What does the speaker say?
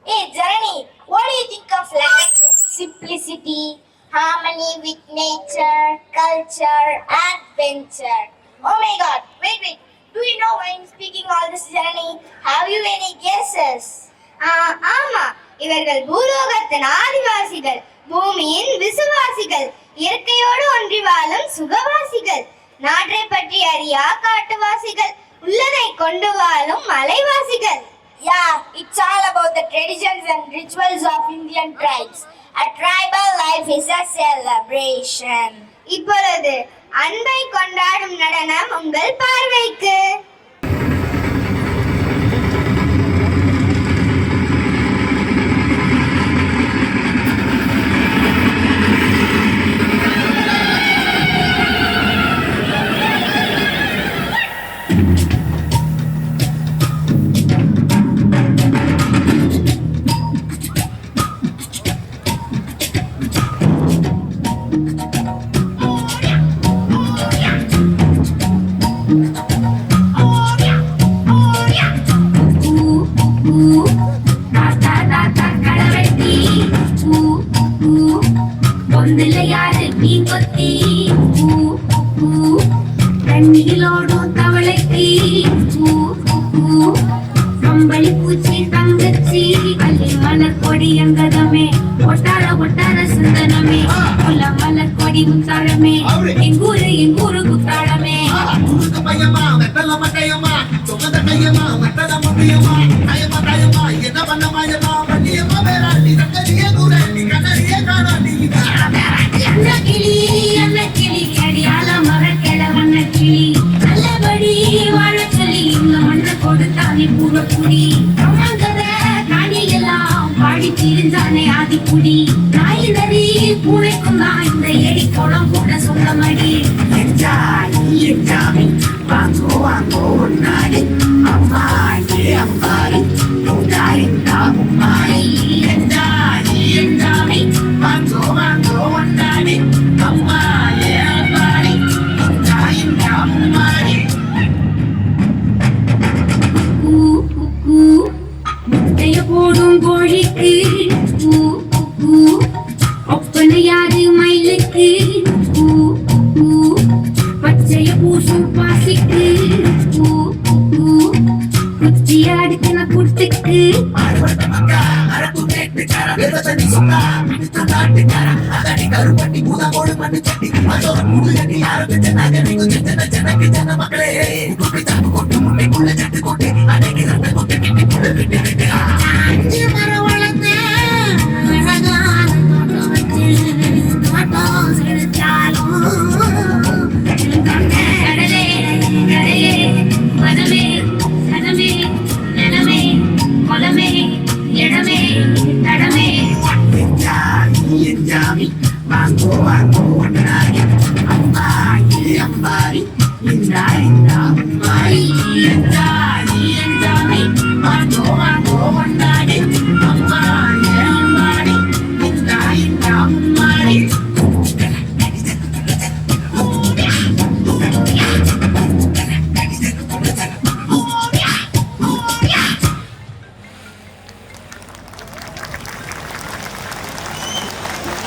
Hey Janani, what do you think of life's simplicity, harmony with nature, culture, adventure? Oh my God, wait. Do you know why I'm speaking all this, Janani? Have you any guesses? ஆமா, இவர்கள் பூலோகத்தின் ஆதிவாசிகள், பூமியின் விசுவாசிகள், இயற்கையோடு ஒன்றி வாழும் சுகவாசிகள், நாட்டை பற்றி அறியா காட்டுவாசிகள், உள்ளதை கொண்டு வாழும் மலைவாசிகள். Yeah, it's all about the traditions and rituals of Indian tribes. A tribal life is a celebration. இப்பொழுது அன்பை கொண்டாடும் நடனம் உங்கள் பார்வைக்கு. கண்ணிலோடும் தவளைக்கு கம்பளி பூச்சி தங்கச்சி அள்ளி மலர் கொடி அங்கதமே ஒட்டார சுந்தனமே குல மலர் கொடி முத்தாழமே எங்கூரு குத்தாழமே என்ன பண்ண மாயமா பண்ணியமா வேறாண்டி தங்கரிய கூறாண்டி கண்ணறிய காணாண்டி அன்ன கிளி அடியால மரக்கிழ வண்ண கிளி நல்லபடி வாழ சொல்லி இந்த மண்ணை கொடுத்தானே பூரக்குடி கமங்கத காணி எல்லாம் பாடி திரிஞ்சானே ஆதிக்குடி நாய் நரி பூனைக்கும் தான் இந்த எடி குளம் கூட சொந்தமடி எஞ்சாமி வாங்கோ ஒன்னாடி அம்மா அம்பாரி உண்டாய் எஞ்சாமி வாங்கோ ஒன்னாடி அம்மா அம்பாரி உண்டாய் முட்டைய போடும் கோழிக்கு ஒப்பனையாது மயிலுக்கு பச்சைய பூசும் பாசிக்கு குச்சியாடுக்கின குட்டுக்கு வாங்கோ ஒன்னாடி அம்மா அம்பாரி இந்த அம்பாரி